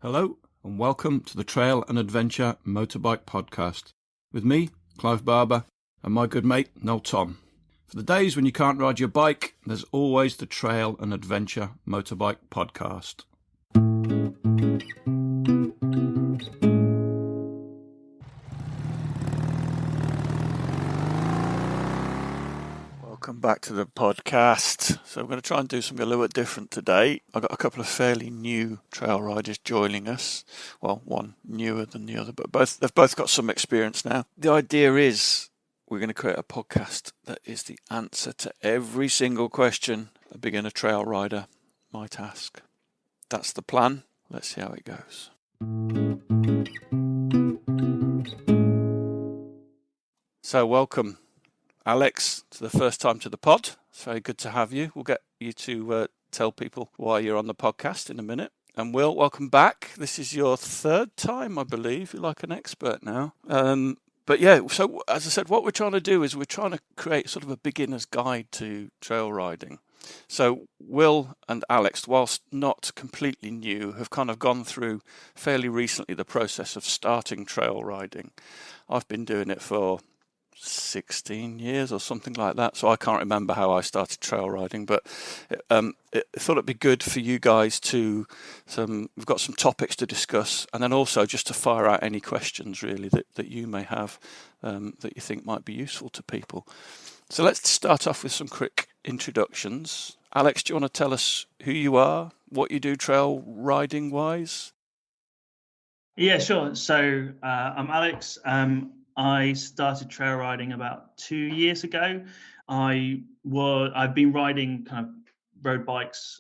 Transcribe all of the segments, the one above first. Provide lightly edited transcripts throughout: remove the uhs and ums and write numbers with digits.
Hello and welcome to the Trail and Adventure Motorbike Podcast with me, Clive Barber, and my good mate, Noel Tom. For the days when you can't ride your bike, there's always the Trail and Adventure Motorbike Podcast. Welcome back to the podcast. So we're going to try and do something a little bit different today. I've got a couple of fairly new trail riders joining us. Well, one newer than the other, but they've both got some experience now. The idea is we're going to create a podcast that is the answer to every single question a beginner trail rider might ask. That's the plan. Let's see how it goes. So welcome, Alex, to the first time to the pod. It's very good to have you. We'll get you to tell people why you're on the podcast in a minute. And Will, welcome back. This is your third time, I believe. You're like an expert now. But yeah, so as I said, what we're trying to do is we're trying to create sort of a beginner's guide to trail riding. So Will and Alex, whilst not completely new, have kind of gone through fairly recently the process of starting trail riding. I've been doing it for 16 years or something like that, so I can't remember how I started trail riding, but I thought it'd be good for you guys to we've got some topics to discuss, and then also just to fire out any questions really that you may have that you think might be useful to people. So let's start off with some quick introductions. Alex, do you want to tell us who you are, what you do trail riding wise? Yeah, sure. So I'm Alex. I started trail riding about 2 years ago. I've been riding kind of road bikes.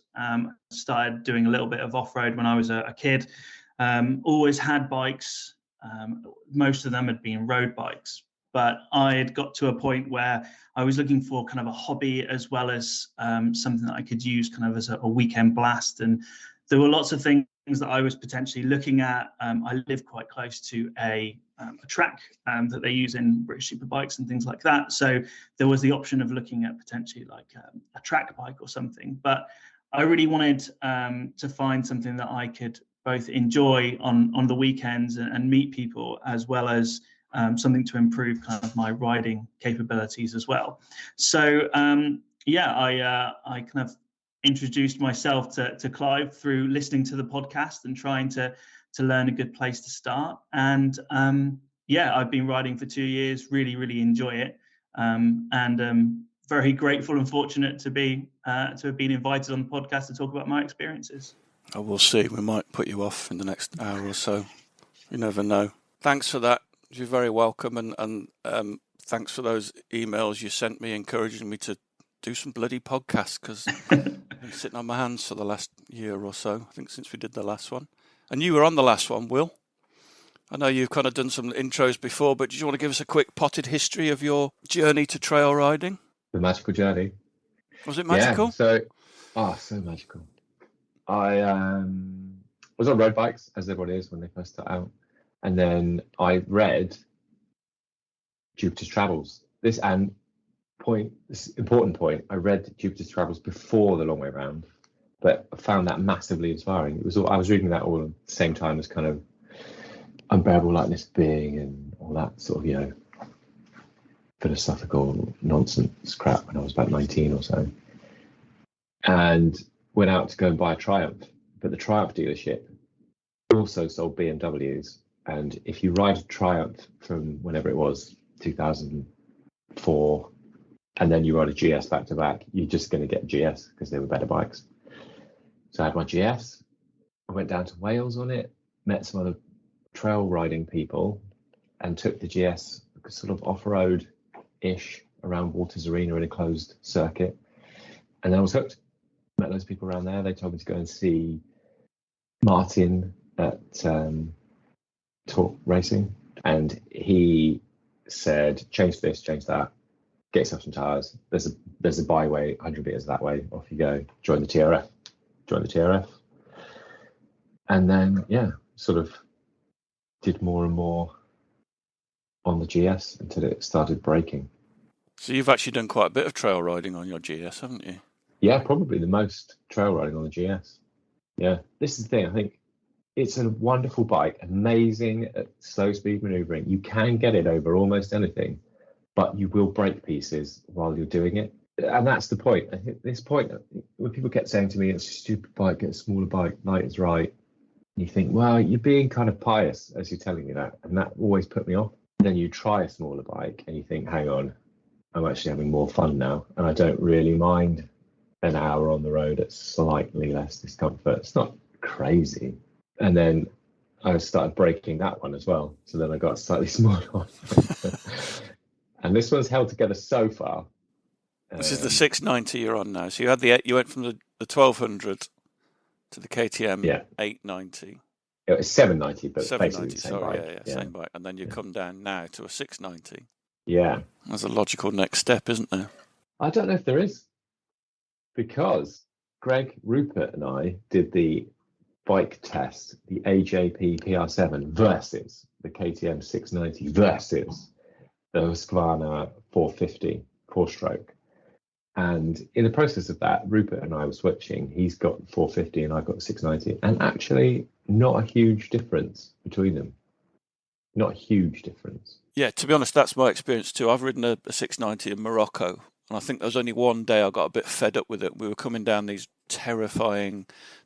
Started doing a little bit of off-road when I was a kid. Always had bikes. Most of them had been road bikes, but I had got to a point where I was looking for kind of a hobby as well as something that I could use kind of as a weekend blast. And there were lots of things that I was potentially looking at. I live quite close to a track that they use in British Superbikes and things like that. So there was the option of looking at potentially like a track bike or something. But I really wanted to find something that I could both enjoy on the weekends and meet people, as well as something to improve kind of my riding capabilities as well. So I kind of introduced myself to Clive through listening to the podcast and trying to learn a good place to start. And I've been riding for 2 years, really enjoy it, and very grateful and fortunate to have been invited on the podcast to talk about my experiences. Oh, we'll see. We might put you off in the next hour or so. You never know. Thanks for that. You're very welcome, and thanks for those emails you sent me encouraging me to do some bloody podcasts, because I've been sitting on my hands for the last year or so, I think, since we did the last one. And you were on the last one, Will. I know you've kind of done some intros before, but do you want to give us a quick potted history of your journey to trail riding? The magical journey. Was it magical? Yeah, so magical. I was on road bikes, as everyone is when they first start out. And then I read Jupiter's Travels. This important point, I read Jupiter's Travels before The Long Way Round, but I found that massively inspiring. I was reading that all at the same time as kind of Unbearable Lightness Being and all that sort of, philosophical nonsense crap when I was about 19 or so. And went out to go and buy a Triumph, but the Triumph dealership also sold BMWs. And if you ride a Triumph from whenever it was, 2004, and then you ride a GS back to back, you're just going to get GS because they were better bikes. So I had my GS. I went down to Wales on it, met some other trail riding people, and took the GS sort of off-road-ish around Waters Arena in a closed circuit. And then I was hooked. Met those people around there. They told me to go and see Martin at Talk Racing, and he said, change this, change that, get yourself some tires. There's a byway 100 meters that way, off you go. Join the TRF. And then sort of did more and more on the GS until it started breaking. So you've actually done quite a bit of trail riding on your GS, haven't you? Yeah, probably the most trail riding on the GS. Yeah, this is the thing. I think It's a wonderful bike, amazing at slow speed maneuvering. You can get it over almost anything, but you will break pieces while you're doing it. And that's the point. I think this point, when people kept saying to me, it's a stupid bike, get a smaller bike, light is right. And you think, well, you're being kind of pious as you're telling me that. And that always put me off. And then you try a smaller bike and you think, hang on, I'm actually having more fun now. And I don't really mind an hour on the road at slightly less discomfort. It's not crazy. And then I started breaking that one as well. So then I got a slightly smaller one. And this one's held together so far. This is the 690 you're on now. So you went from the 1200 to the KTM 890. It was 790, but 790, basically the same bike. Same bike. And then you come down now to a 690. Yeah. There's a logical next step, isn't there? I don't know if there is. Because Greg, Rupert and I did the bike test, the AJP PR7 versus the KTM 690 versus the Husqvarna 450 4-stroke. And in the process of that, Rupert and I were switching. He's got 450 and I've got 690. And actually, not a huge difference between them. Not a huge difference. Yeah, to be honest, that's my experience too. I've ridden a 690 in Morocco. And I think there was only one day I got a bit fed up with it. We were coming down these terrifying,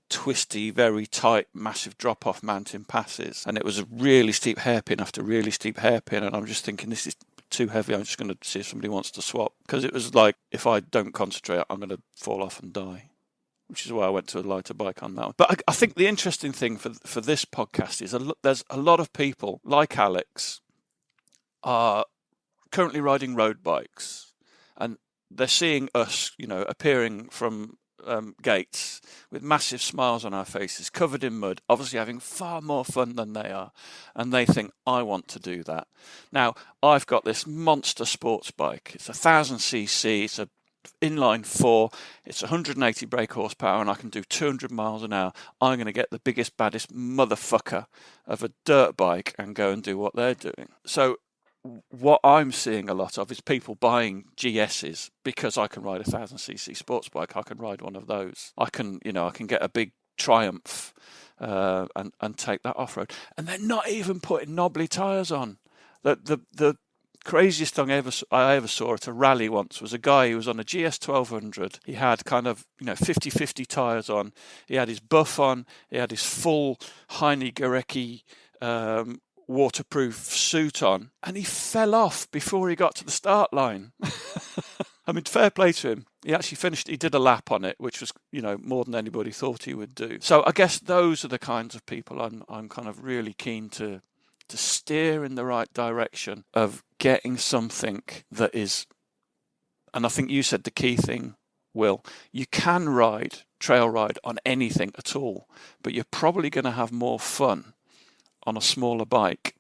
twisty, very tight, massive drop-off mountain passes. And it was a really steep hairpin after really steep hairpin. And I'm just thinking, this is too heavy. I'm just going to see if somebody wants to swap. Because it was like, if I don't concentrate, I'm going to fall off and die. Which is why I went to a lighter bike on that one. But I think the interesting thing for this podcast is there's a lot of people, like Alex, are currently riding road bikes. And they're seeing us, appearing from gates with massive smiles on our faces, covered in mud, obviously having far more fun than they are. And they think, I want to do that. Now, I've got this monster sports bike. It's 1000cc. It's a inline 4. It's 180 brake horsepower, and I can do 200 miles an hour. I'm going to get the biggest, baddest motherfucker of a dirt bike and go and do what they're doing. So what I'm seeing a lot of is people buying GSs because I can ride a 1000cc sports bike. I can ride one of those. I can get a big Triumph and take that off road. And they're not even putting knobbly tyres on. The craziest thing I ever saw at a rally once was a guy who was on a GS 1200. He had kind of 50-50 tyres on. He had his buff on. He had his full Heine Gurecki waterproof suit on, and he fell off before he got to the start line. I mean, fair play to him. He actually finished, he did a lap on it, which was, more than anybody thought he would do. So I guess those are the kinds of people I'm kind of really keen to steer in the right direction of getting something that is, and I think you said the key thing, Will, you can trail ride on anything at all, but you're probably going to have more fun on a smaller bike.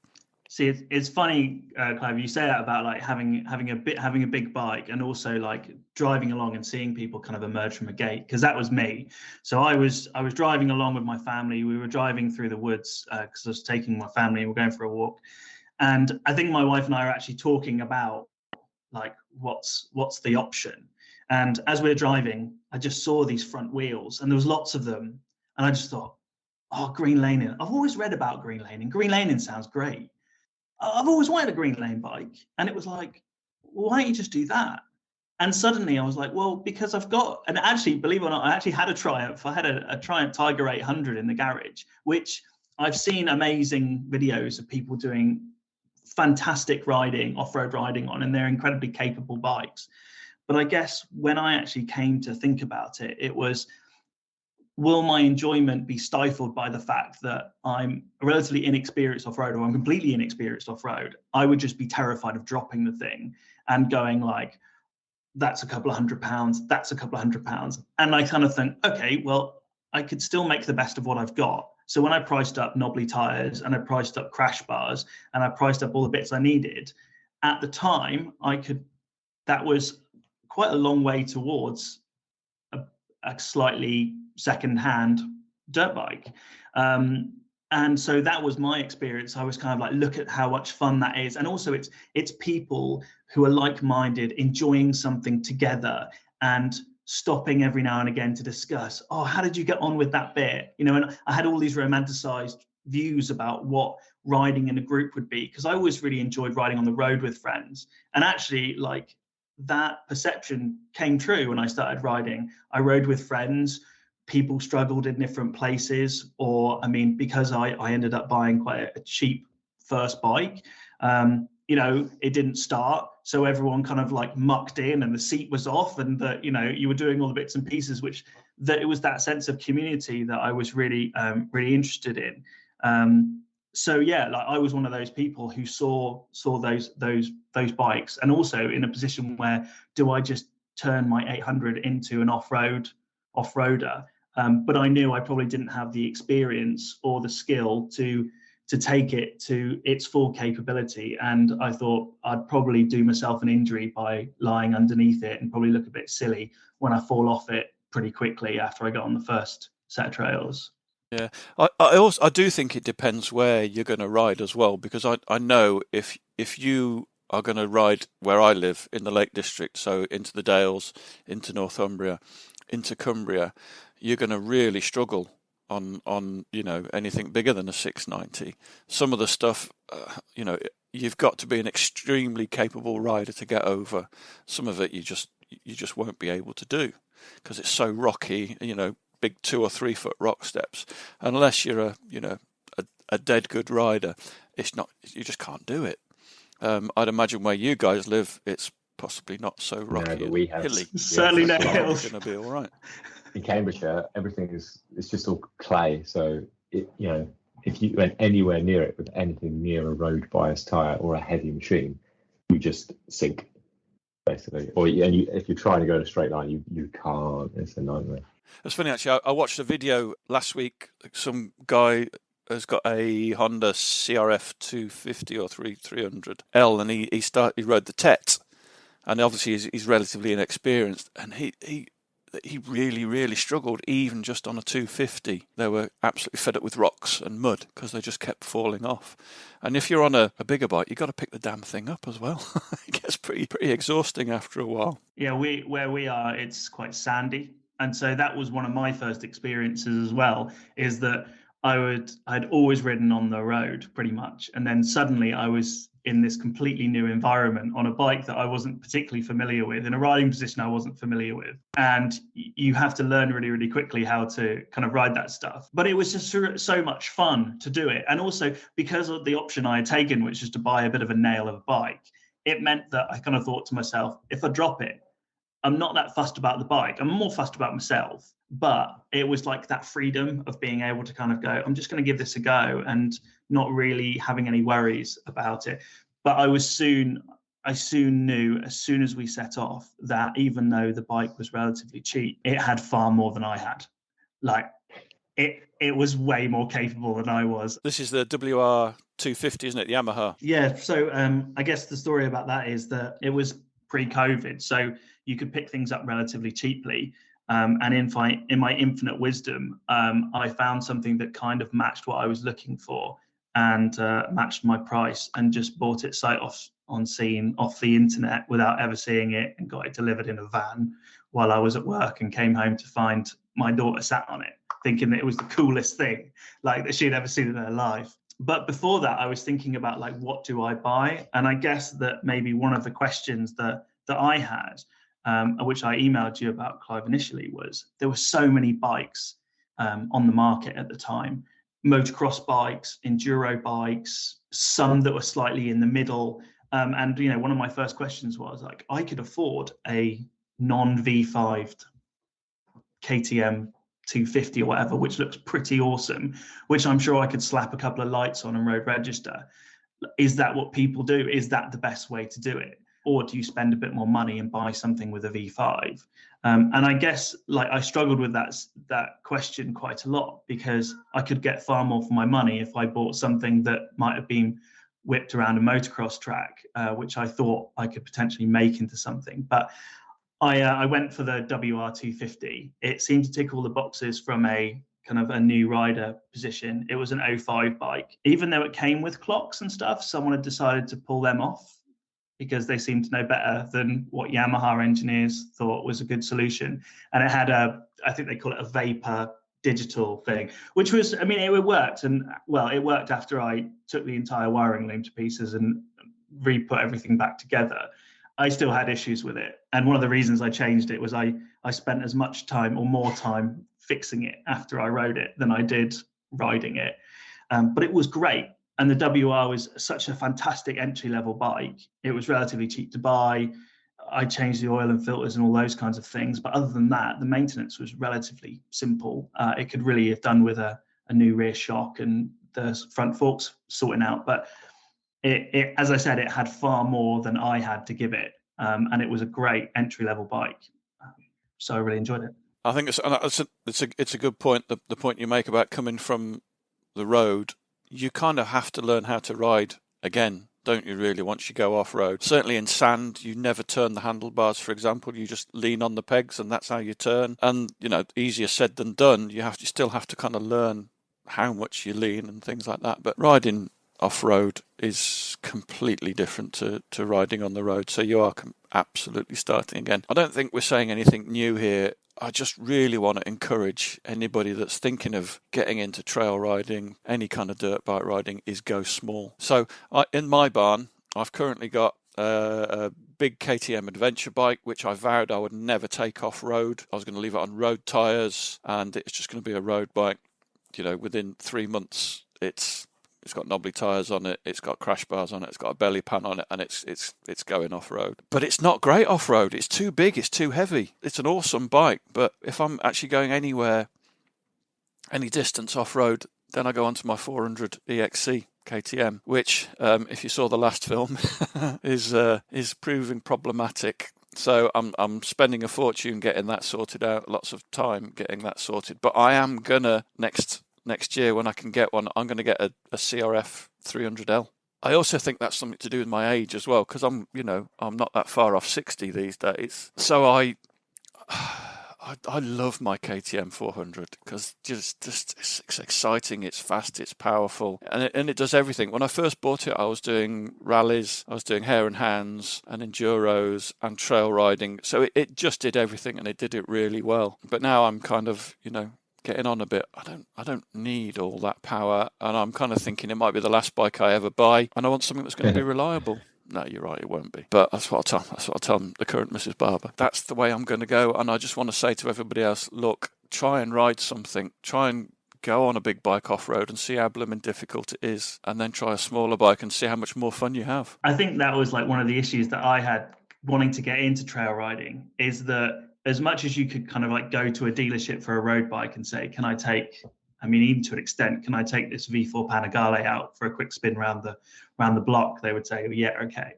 See, it's funny, Clive, you say that about like having a big bike and also like driving along and seeing people kind of emerge from a gate, because that was me. So I was driving along with my family. We were driving through the woods because I was taking my family and we're going for a walk. And I think my wife and I are actually talking about like what's the option. And as we were driving, I just saw these front wheels and there was lots of them. And I just thought, oh, green laning. I've always read about green laning. Green laning sounds great. I've always wanted a green lane bike. And it was like, well, why don't you just do that? And suddenly I was like, well, because I've got, and actually, believe it or not, I actually had a Triumph. I had a Triumph Tiger 800 in the garage, which I've seen amazing videos of people doing fantastic riding, off-road riding on, and they're incredibly capable bikes. But I guess when I actually came to think about it, it was, will my enjoyment be stifled by the fact that I'm a relatively inexperienced off-road, or I'm completely inexperienced off-road? I would just be terrified of dropping the thing and going like, that's a couple of £100, that's a couple of £100. And I kind of think, okay, well, I could still make the best of what I've got. So when I priced up knobbly tires and I priced up crash bars and I priced up all the bits I needed, at the time, that was quite a long way towards a slightly second-hand dirt bike. And so that was my experience. I was kind of like, look at how much fun that is. And also it's people who are like-minded, enjoying something together and stopping every now and again to discuss, oh, how did you get on with that bit? And I had all these romanticized views about what riding in a group would be, because I always really enjoyed riding on the road with friends. And actually, like, that perception came true when I started riding. I rode with friends. People struggled in different places, or because I ended up buying quite a cheap first bike, it didn't start, so everyone kind of like mucked in and the seat was off, and that you were doing all the bits and pieces, which that it was that sense of community that I was really really interested in. So yeah, like, I was one of those people who saw those bikes, and also in a position where, do I just turn my 800 into an off-roader? But I knew I probably didn't have the experience or the skill to take it to its full capability, and I thought I'd probably do myself an injury by lying underneath it, and probably look a bit silly when I fall off it pretty quickly after I got on the first set of trails. Yeah, I do think it depends where you're going to ride as well, because I know if you are going to ride where I live in the Lake District, so into the Dales, into Northumbria, into Cumbria, you're going to really struggle on anything bigger than a 690. Some of the stuff, you've got to be an extremely capable rider to get over. Some of it you just won't be able to do, because it's so rocky. Big 2 or 3 foot rock steps. Unless you're a dead good rider, it's not. You just can't do it. I'd imagine where you guys live, it's possibly not so rocky. No, but we have hilly. Certainly no hills. It's going to be all right. In Cambridgeshire, everything it's just all clay. So if you went anywhere near it with anything near a road bias tire or a heavy machine, you just sink, basically. Or if you're trying to go in a straight line, you can't. It's a nightmare. It's funny, actually. I watched a video last week. Some guy has got a Honda CRF 250 or 300L, and he rode the TET, and obviously he's relatively inexperienced, and he really, really struggled, even just on a 250. They were absolutely fed up with rocks and mud because they just kept falling off. And if you're on a bigger bike, you've got to pick the damn thing up as well. It gets pretty exhausting after a while. Yeah, where we are, it's quite sandy. And so that was one of my first experiences as well, is that I'd always ridden on the road pretty much. And then suddenly I was in this completely new environment on a bike that I wasn't particularly familiar with, in a riding position I wasn't familiar with. And you have to learn really, really quickly how to kind of ride that stuff. But it was just so much fun to do it. And also because of the option I had taken, which is to buy a bit of a nail of a bike, it meant that I kind of thought to myself, if I drop it, I'm not that fussed about the bike. I'm more fussed about myself. But it was like that freedom of being able to kind of go, I'm just going to give this a go, and not really having any worries about it. But I soon knew, as soon as we set off, that even though the bike was relatively cheap, it had far more than I had. Like, it was way more capable than I was. This is the WR250, isn't it? The Yamaha. Yeah. So I guess the story about that is that it was pre-COVID, so you could pick things up relatively cheaply. And in my infinite wisdom, I found something that kind of matched what I was looking for, and matched my price, and just bought it sight unseen off the internet without ever seeing it, and got it delivered in a van while I was at work, and came home to find my daughter sat on it, thinking that it was the coolest thing like that she'd ever seen in her life. But before that, I was thinking about, like, what do I buy? And I guess that maybe one of the questions that I had, which I emailed you about, Clive, initially, was there were so many bikes on the market at the time. Motocross bikes, enduro bikes, some that were slightly in the middle. And, one of my first questions was, like, I could afford a non-V5 KTM 250 or whatever, which looks pretty awesome, which I'm sure I could slap a couple of lights on and road register. Is that what people do? Is that the best way to do it? Or do you spend a bit more money and buy something with a V5? And I guess, like, I struggled with that question quite a lot, because I could get far more for my money if I bought something that might have been whipped around a motocross track, which I thought I could potentially make into something. But I went for the WR250. It seemed to tick all the boxes from a kind of a new rider position. It was an 05 bike. Even though it came with clocks and stuff, someone had decided to pull them off because they seemed to know better than what Yamaha engineers thought was a good solution. And it had I think they call it a vapor digital thing, which was, I mean, it worked. And well, it worked after I took the entire wiring loom to pieces and re-put everything back together. I still had issues with it. And one of the reasons I changed it was I spent as much time or more time fixing it after I rode it than I did riding it. But it was great. And the WR was such a fantastic entry-level bike. It was relatively cheap to buy. I changed the oil and filters and all those kinds of things. But other than that, the maintenance was relatively simple. It could really have done with a new rear shock and the front forks sorting out. But it, as I said, it had far more than I had to give it. And it was a great entry-level bike. So I really enjoyed it. I think it's a good point. The point you make about coming from the road, you kind of have to learn how to ride again, don't you, really, once you go off-road? Certainly in sand, you never turn the handlebars, for example. You just lean on the pegs and that's how you turn. And, you know, easier said than done. You still have to kind of learn how much you lean and things like that. But riding off-road is completely different to riding on the road. So you are absolutely starting again. I don't think we're saying anything new here. I just really want to encourage anybody that's thinking of getting into trail riding, any kind of dirt bike riding, is go small. So in my barn, I've currently got a big KTM adventure bike, which I vowed I would never take off-road. I was going to leave it on road tyres, and it's just going to be a road bike. You know, within 3 months, it's got knobbly tyres on it, it's got crash bars on it, it's got a belly pan on it, and it's going off-road. But it's not great off-road. It's too big, it's too heavy. It's an awesome bike, but if I'm actually going anywhere, any distance off-road, then I go onto my 400 EXC KTM, which, if you saw the last film, is proving problematic. So I'm spending a fortune getting that sorted out, lots of time getting that sorted. But I am gonna next year, when I can get one, I'm going to get a CRF 300L. I also think that's something to do with my age as well, because I'm not that far off 60 these days. So I love my KTM 400 because just it's exciting, it's fast, it's powerful, and it does everything. When I first bought it, I was doing rallies, I was doing hare and hands and enduros and trail riding. So it just did everything, and it did it really well. But now I'm kind of, getting on a bit. I don't need all that power, and I'm kind of thinking it might be the last bike I ever buy, and I want something that's going to be reliable. No, you're right, it won't be. But that's what I'll tell the current Mrs. Barber. That's the way I'm going to go, and I just want to say to everybody else, look, try and ride something. Try and go on a big bike off-road and see how blooming difficult it is, and then try a smaller bike and see how much more fun you have. I think that was like one of the issues that I had wanting to get into trail riding, is that as much as you could kind of like go to a dealership for a road bike and say, even to an extent, can I take this V4 Panigale out for a quick spin around the block? They would say, oh, yeah, okay.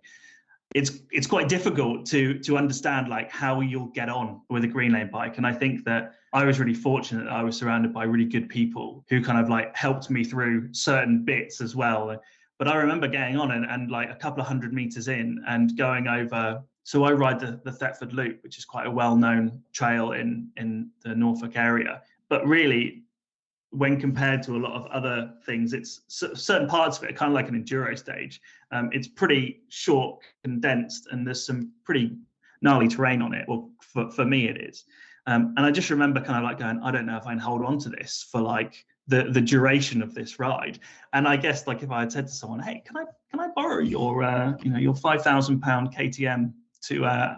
It's quite difficult to understand like how you'll get on with a green lane bike. And I think that I was really fortunate that I was surrounded by really good people who kind of like helped me through certain bits as well. But I remember getting on and like a couple of 100 meters in and going over. So I ride the Thetford Loop, which is quite a well-known trail in the Norfolk area. But really, when compared to a lot of other things, it's certain parts of it are kind of like an enduro stage. It's pretty short, condensed, and there's some pretty gnarly terrain on it. Well, for me, it is. And I just remember kind of like going, I don't know if I can hold on to this for like the duration of this ride. And I guess like if I had said to someone, hey, can I borrow your your £5,000 KTM to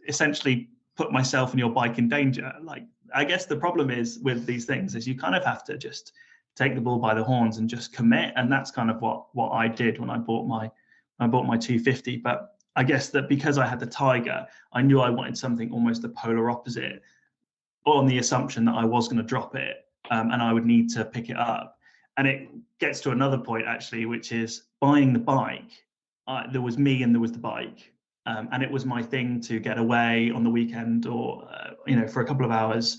essentially put myself and your bike in danger? Like, I guess the problem is with these things is you kind of have to just take the bull by the horns and just commit. And that's kind of what I did when I bought my 250. But I guess that because I had the Tiger, I knew I wanted something almost the polar opposite, on the assumption that I was going to drop it and I would need to pick it up. And it gets to another point actually, which is buying the bike. There was me and there was the bike. And it was my thing to get away on the weekend or, for a couple of hours,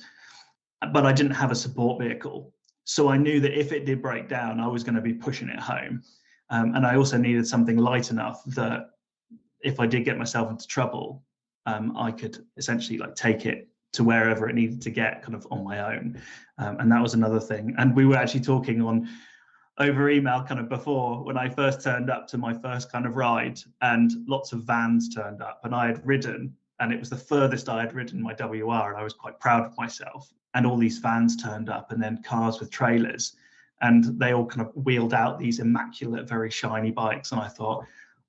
but I didn't have a support vehicle. So I knew that if it did break down, I was going to be pushing it home. And I also needed something light enough that if I did get myself into trouble, I could essentially like take it to wherever it needed to get kind of on my own. And that was another thing. And we were actually talking on over email kind of before when I first turned up to my first kind of ride, and lots of vans turned up, and I had ridden, and it was the furthest I had ridden my WR, and I was quite proud of myself. And all these vans turned up, and then cars with trailers, and they all kind of wheeled out these immaculate, very shiny bikes. And I thought,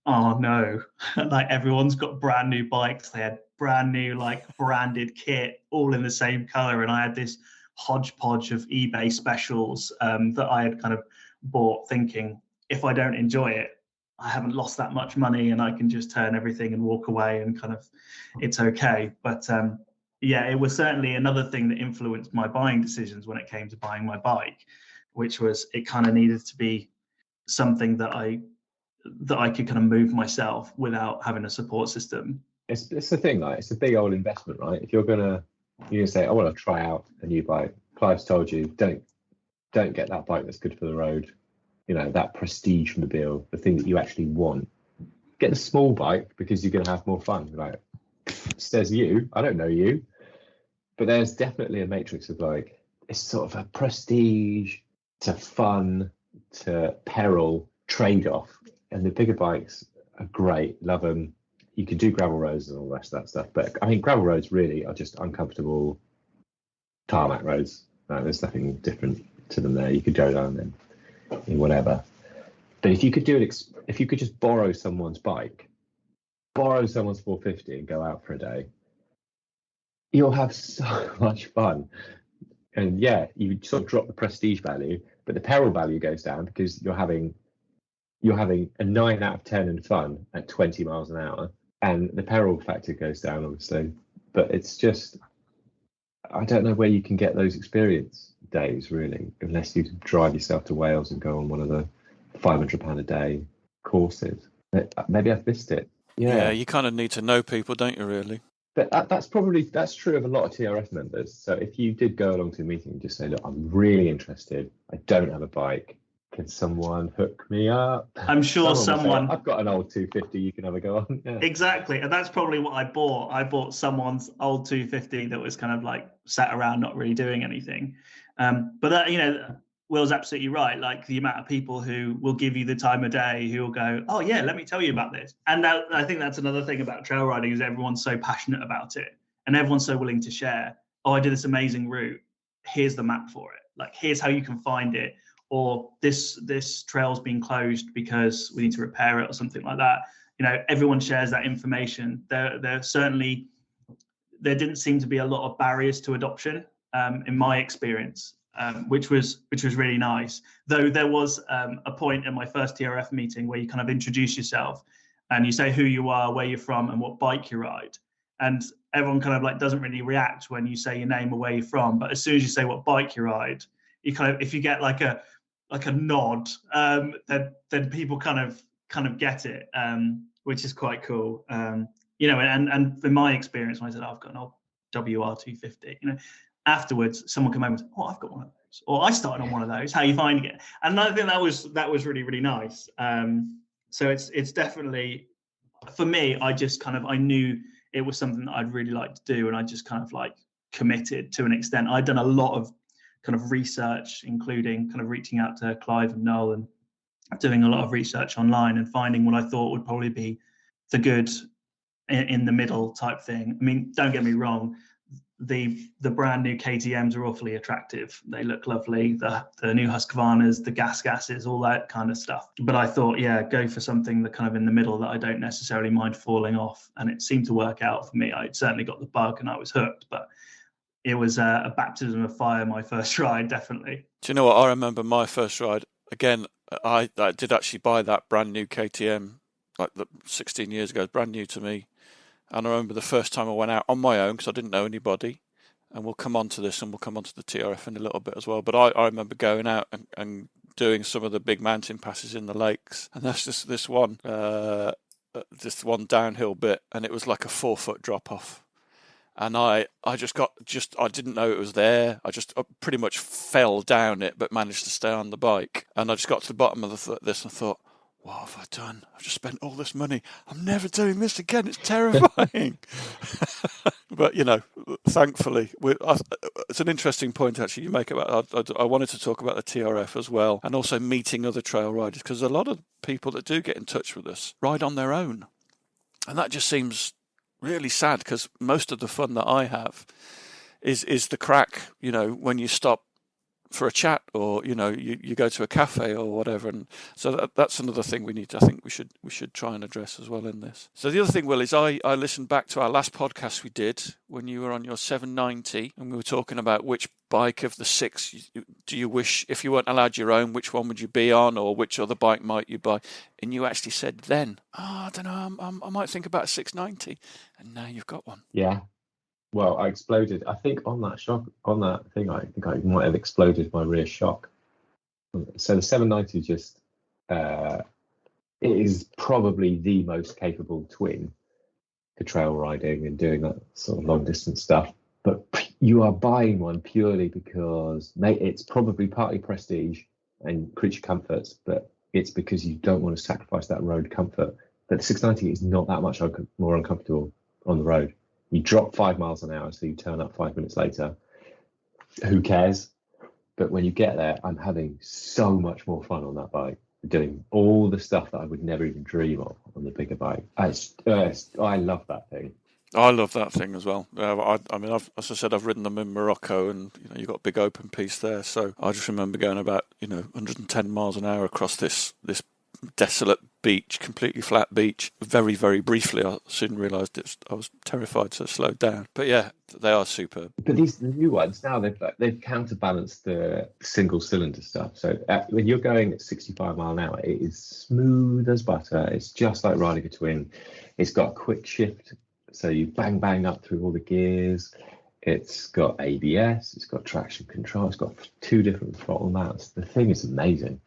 oh no, like everyone's got brand new bikes. They had brand new, like branded kit, all in the same color. And I had this hodgepodge of eBay specials that I had kind of bought, thinking if I don't enjoy it, I haven't lost that much money, and I can just turn everything and walk away, and kind of it's okay. But yeah, it was certainly another thing that influenced my buying decisions when it came to buying my bike, which was it kind of needed to be something that I could kind of move myself without having a support system. It's the thing, like it's a big old investment, right? If you're gonna say, I want to try out a new bike, Clive's told you, don't get that bike that's good for the road, that prestige mobile, the thing that you actually want. Get the small bike because you're gonna have more fun. Like, says you, I don't know you, but there's definitely a matrix of like, it's sort of a prestige to fun to peril trade-off. And the bigger bikes are great, love them. You can do gravel roads and all the rest of that stuff. But I mean, gravel roads really are just uncomfortable tarmac roads. There's nothing different to them there. You could go down them in whatever. But if you could if you could just borrow someone's bike, borrow someone's 450 and go out for a day, you'll have so much fun. And yeah, you sort of drop the prestige value, but the peril value goes down because you're having a 9 out of 10 in fun at 20 miles an hour, and the peril factor goes down, obviously. But it's just, I don't know where you can get those experience days, really, unless you drive yourself to Wales and go on one of the £500 a day courses. Maybe I've missed it. Yeah, you kind of need to know people, don't you, really? But that's true of a lot of TRF members. So if you did go along to a meeting and just say, look, I'm really interested, I don't have a bike, can someone hook me up? I'm sure someone. I've got an old 250 you can have a go on. Yeah. Exactly. And that's probably what I bought. I bought someone's old 250 that was kind of like sat around not really doing anything. But that, Will's absolutely right. Like the amount of people who will give you the time of day, who will go, oh yeah, let me tell you about this. And I think that's another thing about trail riding, is everyone's so passionate about it and everyone's so willing to share. Oh, I did this amazing route. Here's the map for it. Like, here's how you can find it. Or this trail's been closed because we need to repair it or something like that. Everyone shares that information. There didn't seem to be a lot of barriers to adoption in my experience, which was really nice. Though there was a point in my first TRF meeting where you kind of introduce yourself and you say who you are, where you're from, and what bike you ride. And everyone kind of like doesn't really react when you say your name or where you're from. But as soon as you say what bike you ride, you kind of, if you get like a nod, then people kind of get it, which is quite cool. And in my experience, when I said, I've got an old WR250, afterwards someone came over and said, oh, I've got one of those, or I started on one of those. How are you finding it? And I think that was really, really nice. So it's definitely, for me, I knew it was something that I'd really like to do, and I just kind of like committed to an extent. I'd done a lot of kind of research, including kind of reaching out to Clive and Noel and doing a lot of research online and finding what I thought would probably be the good in the middle type thing. I mean, don't get me wrong, the brand new KTMs are awfully attractive. They look lovely. The new Husqvarnas, the gases, all that kind of stuff. But I thought, yeah, go for something that kind of in the middle that I don't necessarily mind falling off. And it seemed to work out for me. I certainly got the bug and I was hooked, but it was a baptism of fire, my first ride, definitely. Do you know what? I remember my first ride. Again, I did actually buy that brand new KTM, like 16 years ago, brand new to me. And I remember the first time I went out on my own because I didn't know anybody. And we'll come on to this and we'll come on to the TRF in a little bit as well. But I remember going out and doing some of the big mountain passes in the lakes. And that's just this one downhill bit. And it was like a 4-foot drop off. And I didn't know it was there. I pretty much fell down it, but managed to stay on the bike. And I just got to the bottom of this and thought, what have I done? I've just spent all this money. I'm never doing this again. It's terrifying. But, thankfully, it's an interesting point, actually, you make about, I wanted to talk about the TRF as well, and also meeting other trail riders, because a lot of people that do get in touch with us ride on their own. And that just seems really sad, because most of the fun that I have is the crack, when you stop for a chat, or you go to a cafe or whatever, and so that's another thing I think we should try and address as well in this. So the other thing, Will, is I listened back to our last podcast we did when you were on your 790, and we were talking about which bike of the 6 do you wish, if you weren't allowed your own, which one would you be on, or which other bike might you buy? And you actually said then, I don't know, I might think about a 690, and now you've got one. Yeah. Well, I exploded. I think on that thing, I think I might have exploded my rear shock. So the 790 just, it is probably the most capable twin for trail riding and doing that sort of long distance stuff. But you are buying one purely because, mate, it's probably partly prestige and creature comforts, but it's because you don't want to sacrifice that road comfort. But the 690 is not that much more uncomfortable on the road. You drop 5 miles an hour, so you turn up 5 minutes later. Who cares? But when you get there, I'm having so much more fun on that bike, doing all the stuff that I would never even dream of on the bigger bike. I love that thing. I love that thing as well. I mean, as I said, I've ridden them in Morocco, and you've got a big open piece there. So I just remember going about 110 miles an hour across this desolate beach, completely flat beach, very, very briefly. I soon realised I was terrified, so I slowed down. But yeah, they are superb. But the new ones now, they've counterbalanced the single cylinder stuff. So when you're going at 65 mile an hour, it is smooth as butter. It's just like riding a twin. It's got a quick shift, so you bang up through all the gears. It's got ABS, it's got traction control, it's got 2 different throttle mounts. The thing is amazing.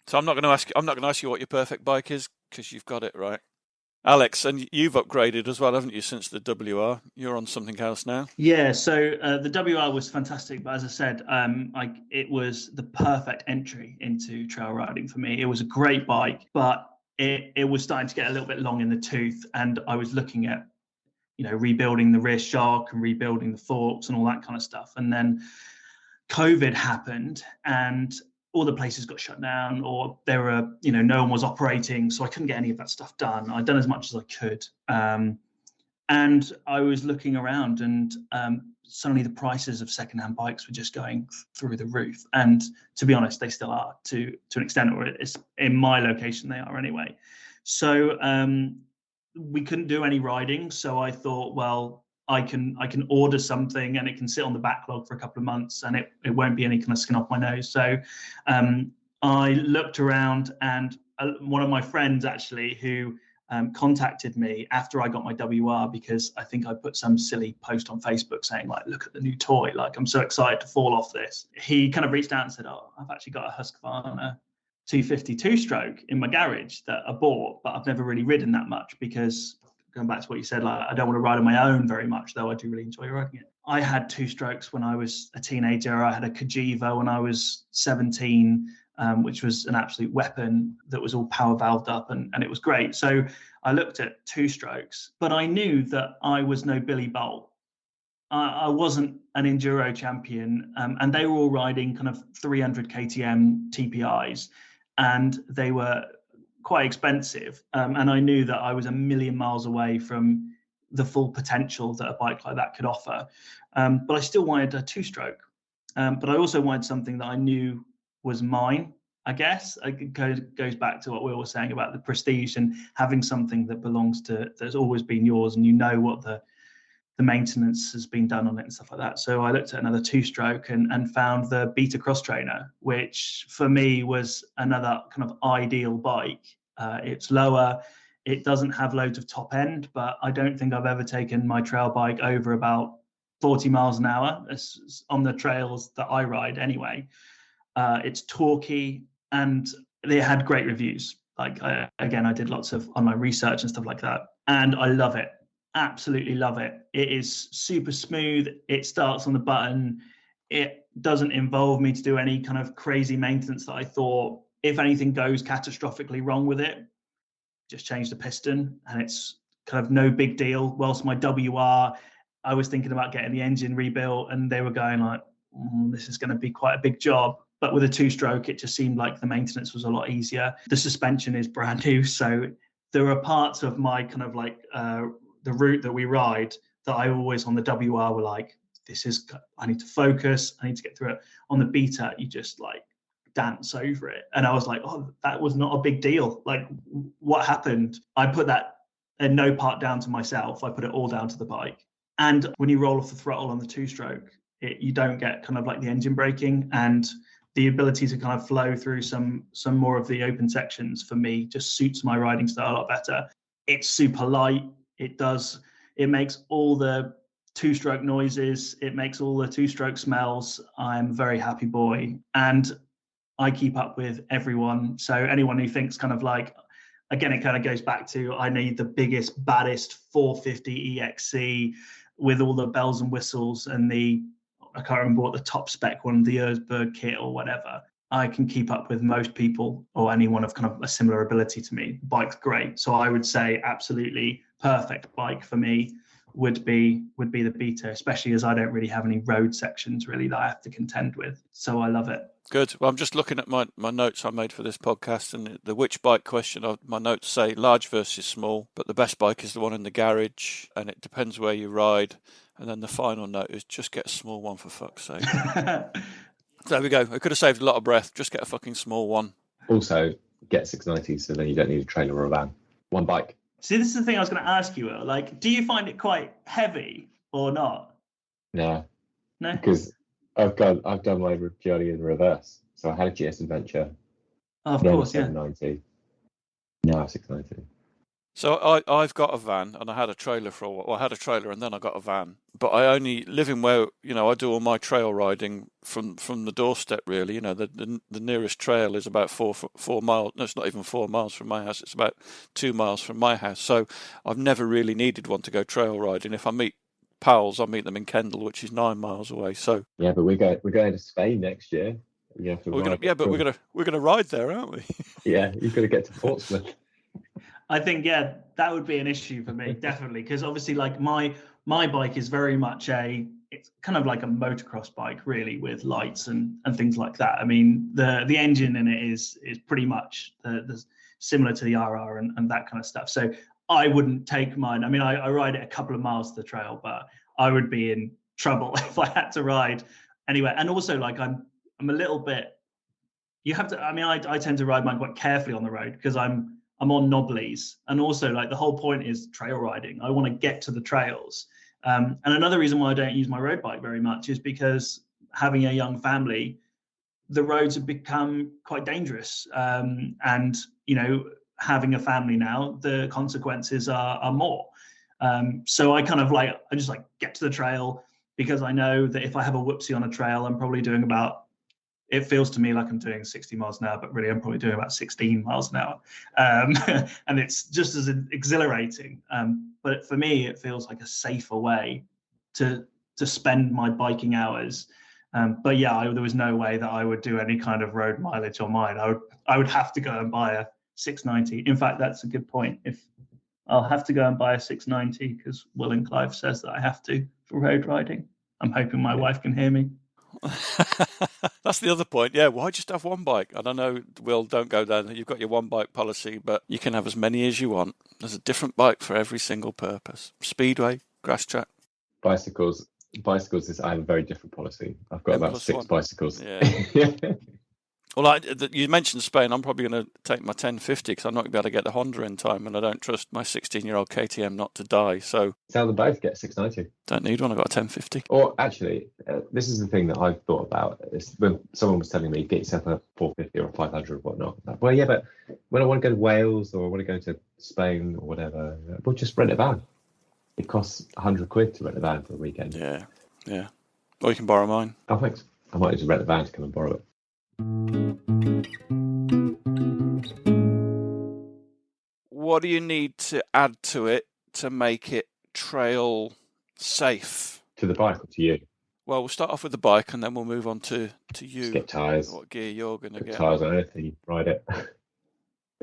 So I'm not going to ask you what your perfect bike is, because you've got it right, Alex. And you've upgraded as well, haven't you, since the WR? You're on something else now. Yeah. So the WR was fantastic, but as I said, it was the perfect entry into trail riding for me. It was a great bike, but it was starting to get a little bit long in the tooth, and I was looking at rebuilding the rear shock and rebuilding the forks and all that kind of stuff. And then COVID happened, and all the places got shut down, or there were, no one was operating. So I couldn't get any of that stuff done. I'd done as much as I could. And I was looking around, and suddenly the prices of secondhand bikes were just going through the roof. And to be honest, they still are to an extent, or it's in my location, they are anyway. So we couldn't do any riding. So I thought, well, I can order something, and it can sit on the backlog for a couple of months, and it won't be any kind of skin off my nose. So I looked around, and one of my friends actually who contacted me after I got my WR, because I think I put some silly post on Facebook saying, like, look at the new toy, like, I'm so excited to fall off this. He kind of reached out and said, oh, I've actually got a Husqvarna 250 2-stroke in my garage that I bought, but I've never really ridden that much, because going back to what you said, like, I don't want to ride on my own very much, though I do really enjoy riding it. I had 2-strokes when I was a teenager. I had a Cagiva when I was 17, which was an absolute weapon that was all power valved up, and it was great. So I looked at 2-strokes, but I knew that I was no Billy Bolt. I wasn't an enduro champion, and they were all riding kind of 300 KTM TPIs, and they were quite expensive, and I knew that I was a million miles away from the full potential that a bike like that could offer, but I still wanted a 2-stroke, but I also wanted something that I knew was mine. I guess it goes back to what we were saying about the prestige and having something that belongs to, that's always been yours, and what the maintenance has been done on it and stuff like that. So I looked at another 2-stroke and found the Beta Cross Trainer, which for me was another kind of ideal bike. It's lower, it doesn't have loads of top end, but I don't think I've ever taken my trail bike over about 40 miles an hour on the trails that I ride anyway. It's torquey, and they had great reviews. Like, I did lots of online research and stuff like that, and I love it. Absolutely love it. It is super smooth. It starts on the button. It doesn't involve me to do any kind of crazy maintenance that I thought if anything goes catastrophically wrong with it, just change the piston, and it's kind of no big deal. Whilst my WR, I was thinking about getting the engine rebuilt, and they were going like, this is going to be quite a big job. But with a 2-stroke, it just seemed like the maintenance was a lot easier. The suspension is brand new, so there are parts of my kind of like the route that we ride that I always on the WR were like, I need to focus, I need to get through it. On the Beta, you just like dance over it, and I was like, oh, that was not a big deal. Like, what happened? I put that in no part down to myself. I put it all down to the bike. And when you roll off the throttle on the 2-stroke, you don't get kind of like the engine braking, and the ability to kind of flow through some more of the open sections for me just suits my riding style a lot better. It's super light. It makes all the 2-stroke noises. It makes all the 2-stroke smells. I'm a very happy boy, and I keep up with everyone. So anyone who thinks kind of like, again, it kind of goes back to, I need the biggest, baddest 450 EXC with all the bells and whistles and I can't remember what the top spec one, the Erzberg kit or whatever. I can keep up with most people or anyone of kind of a similar ability to me. Bike's great. So I would say absolutely perfect bike for me would be the Beta, especially as I don't really have any road sections really that I have to contend with. So I love it. Good. Well, I'm just looking at my notes I made for this podcast, and the which bike question, my notes say large versus small, but the best bike is the one in the garage, and it depends where you ride. And then the final note is just get a small one, for fuck's sake. There we go. I could have saved a lot of breath. Just get a fucking small one. Also, get 690, so then you don't need a trailer or a van. One bike. See, this is the thing I was going to ask you, Will. Like, do you find it quite heavy or not? No. No? Because I've done my journey in reverse. So I had a GS Adventure. Oh, of course, yeah. 790. Now 690. So I've got a van, and I had a trailer for a while. Well, I had a trailer and then I got a van. But I only live in where, I do all my trail riding from the doorstep, really. The nearest trail is about 4 miles. No, it's not even 4 miles from my house. It's about 2 miles from my house. So I've never really needed one to go trail riding. If I meet pals, I meet them in Kendal, which is 9 miles away. So yeah, but we're going to Spain next year. You have to we're gonna ride there, aren't we? Yeah, you've got to get to Portsmouth. I think, yeah, that would be an issue for me, definitely, because obviously, like my bike is very much it's kind of like a motocross bike, really, with lights and things like that. I mean, the engine in it is pretty much the similar to the RR and that kind of stuff. So I wouldn't take mine. I mean, I ride it a couple of miles to the trail, but I would be in trouble if I had to ride anywhere. And also, like, I'm a little bit. You have to. I mean, I tend to ride mine quite carefully on the road because I'm on knobblies, and also like the whole point is trail riding. I want to get to the trails, and another reason why I don't use my road bike very much is because having a young family, the roads have become quite dangerous, and having a family now, the consequences are more. So I kind of I just get to the trail because I know that if I have a whoopsie on a trail, I'm probably doing about. It feels to me like I'm doing 60 miles an hour, but really I'm probably doing about 16 miles an hour. And it's just as exhilarating. But for me, it feels like a safer way to spend my biking hours. But yeah, there was no way that I would do any kind of road mileage on mine. I would have to go and buy a 690. In fact, that's a good point. If I'll have to go and buy a 690 because Will and Clive says that I have to for road riding. I'm hoping my wife can hear me. That's the other point. Yeah, why just have one bike? And I know, Will, don't go down. You've got your one bike policy, but you can have as many as you want. There's a different bike for every single purpose. Speedway, grass track. Bicycles. I have a very different policy. I've got about 6 bicycles. Yeah. Well, you mentioned Spain. I'm probably going to take my 1050 because I'm not going to be able to get the Honda in time, and I don't trust my 16-year-old KTM not to die. So tell them both get 690. Don't need one. I've got a 1050. Or actually, this is the thing that I've thought about. Is when someone was telling me, get yourself a 450 or a 500 or whatnot. Like, well, yeah, but when I want to go to Wales or I want to go to Spain or whatever, we'll just rent a van. It costs £100 to rent a van for a weekend. Yeah. Or you can borrow mine. Oh, thanks. I might just rent a van to come and borrow it. What do you need to add to it to make it trail safe? To the bike or to you? Well, we'll start off with the bike, and then we'll move on to you. Just get tyres. What gear you're going to get? Tyres on anything, you ride it.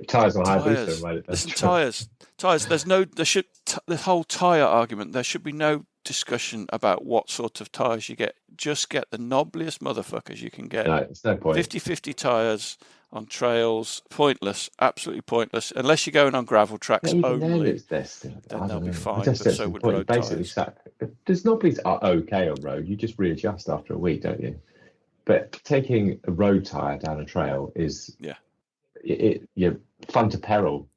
Tyres on Hayabusa and ride it. Listen, tyres. The whole tyre argument. There should be no discussion about what sort of tyres you get. Just get the knobbliest motherfuckers you can get. No, it's no point. 50-50 tyres on trails, pointless, absolutely pointless. Unless you're going on gravel tracks only, then they'll be fine. But so would road tyres. There's knobblies are okay on road. You just readjust after a week, don't you? But taking a road tyre down a trail is fun to peril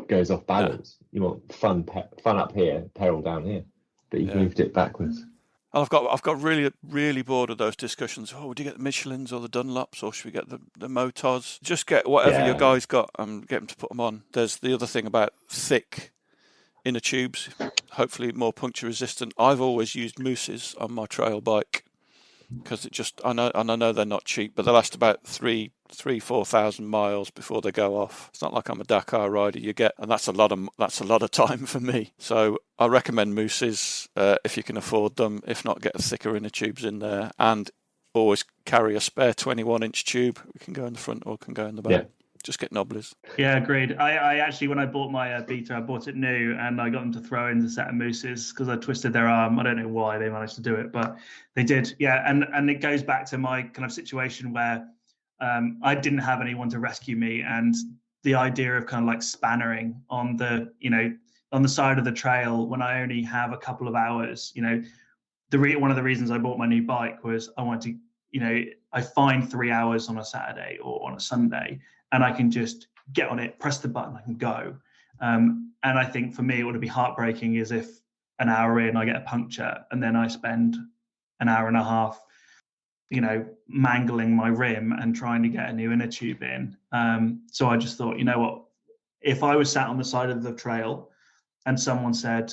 goes off balance. You want fun up here, peril down here, but you've moved it backwards. And I've got really, really bored of those discussions. Oh, do you get the Michelins or the Dunlops, or should we get the Motos? Just get whatever your guys got and get them to put them on. There's the other thing about thick inner tubes, hopefully more puncture resistant. I've always used Mooses on my trail bike because I know they're not cheap, but they last about 4,000 miles before they go off. It's not like I'm a Dakar rider. And that's a lot of time for me. So I recommend Mooses if you can afford them. If not, get a thicker inner tubes in there, and always carry a spare 21-inch tube. We can go in the front or can go in the back. Yeah. Just get knobblies. Yeah, agreed. I actually, when I bought my Beta, I bought it new, and I got them to throw in the set of Mooses because I twisted their arm. I don't know why they managed to do it, but they did. Yeah, and it goes back to my kind of situation where I didn't have anyone to rescue me, and the idea of kind of like spannering on the side of the trail when I only have a couple of hours. One of the reasons I bought my new bike was I wanted to, I find 3 hours on a Saturday or on a Sunday, and I can just get on it, press the button, I can go. And I think for me, what would be heartbreaking is if an hour in I get a puncture and then I spend an hour and a half, mangling my rim and trying to get a new inner tube in. So I just thought, you know what, if I was sat on the side of the trail and someone said,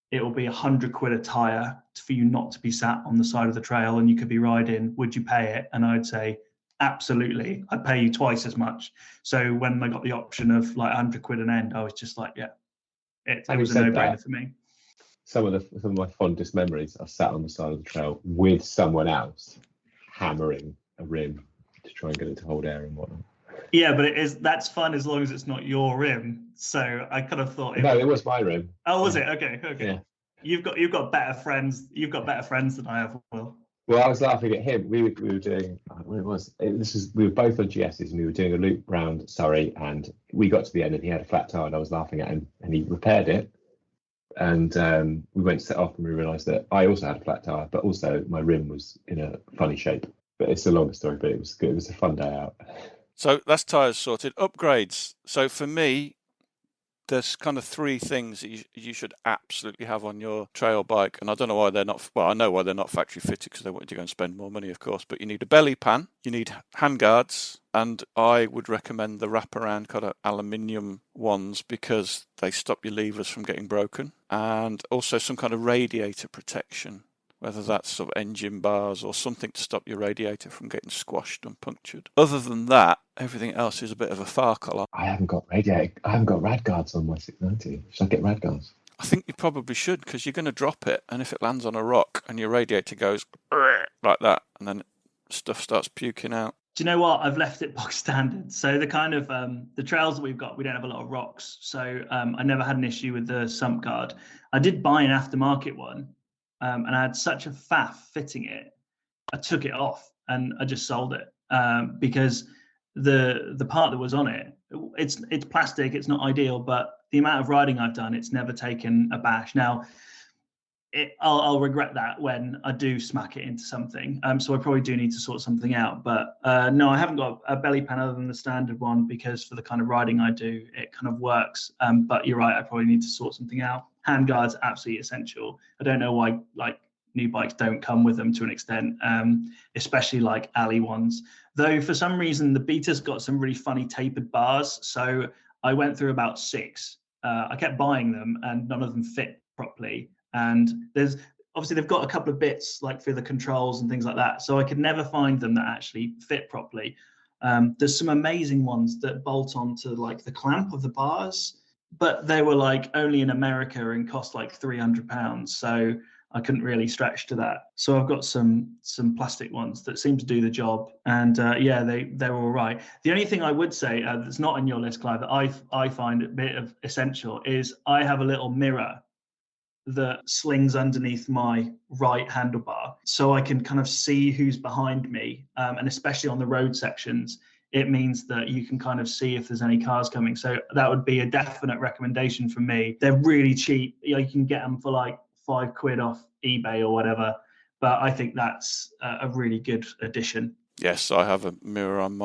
it will be £100 a tyre for you not to be sat on the side of the trail and you could be riding, would you pay it? And I'd say, absolutely, I'd pay you twice as much. So when I got the option of like £100 an end, I was just like, yeah, it was a no-brainer for me. Some of my fondest memories are sat on the side of the trail with someone else hammering a rim to try and get it to hold air and whatnot. Yeah, but that's fun as long as it's not your rim. So I kind of thought it was my rim. Oh, was it? Okay. Yeah. You've got better friends. You've got better friends than I have, Will. Well, I was laughing at him. We were doing we were both on GSs and we were doing a loop round Surrey, and we got to the end and he had a flat tire and I was laughing at him and he repaired it. And we went to set off and we realised that I also had a flat tire, but also my rim was in a funny shape. But it's a long story, but it was good. It was a fun day out. So that's tyres sorted. Upgrades. So for me, there's kind of three things that you should absolutely have on your trail bike. And I don't know why they're not, well, I know why they're not factory fitted because they want you to go and spend more money, of course. But you need a belly pan, you need handguards, and I would recommend the wraparound kind of aluminium ones because they stop your levers from getting broken. And also some kind of radiator protection, whether that's sort of engine bars or something to stop your radiator from getting squashed and punctured. Other than that, everything else is a bit of a far colour. I haven't got rad guards on my 690. Should I get rad guards? I think you probably should, because you're going to drop it, and if it lands on a rock and your radiator goes like that, and then stuff starts puking out. Do you know what? I've left it box standard. So the kind of the trails that we've got, we don't have a lot of rocks. So I never had an issue with the sump guard. I did buy an aftermarket one. And I had such a faff fitting it, I took it off and I just sold it because the part that was on it, it's plastic, it's not ideal, but the amount of riding I've done, it's never taken a bash. Now, I'll regret that when I do smack it into something. So I probably do need to sort something out. But no, I haven't got a belly pan other than the standard one because for the kind of riding I do, it kind of works. But you're right, I probably need to sort something out. Handguards absolutely essential. I don't know why new bikes don't come with them to an extent, especially like alley ones. Though for some reason the Beta's got some really funny tapered bars. So I went through about 6. I kept buying them and none of them fit properly. And there's obviously they've got a couple of bits like for the controls and things like that. So I could never find them that actually fit properly. There's some amazing ones that bolt onto like the clamp of the bars, but they were like only in America and cost like £300. So I couldn't really stretch to that. So I've got some plastic ones that seem to do the job, and they're all right. The only thing I would say that's not on your list, Clive, that I find a bit of essential is I have a little mirror that slings underneath my right handlebar, so I can kind of see who's behind me, and especially on the road sections, it means that you can kind of see if there's any cars coming. So that would be a definite recommendation for me. They're really cheap. You can get them for like £5 off eBay or whatever, but I think that's a really good addition. Yes, I have a mirror on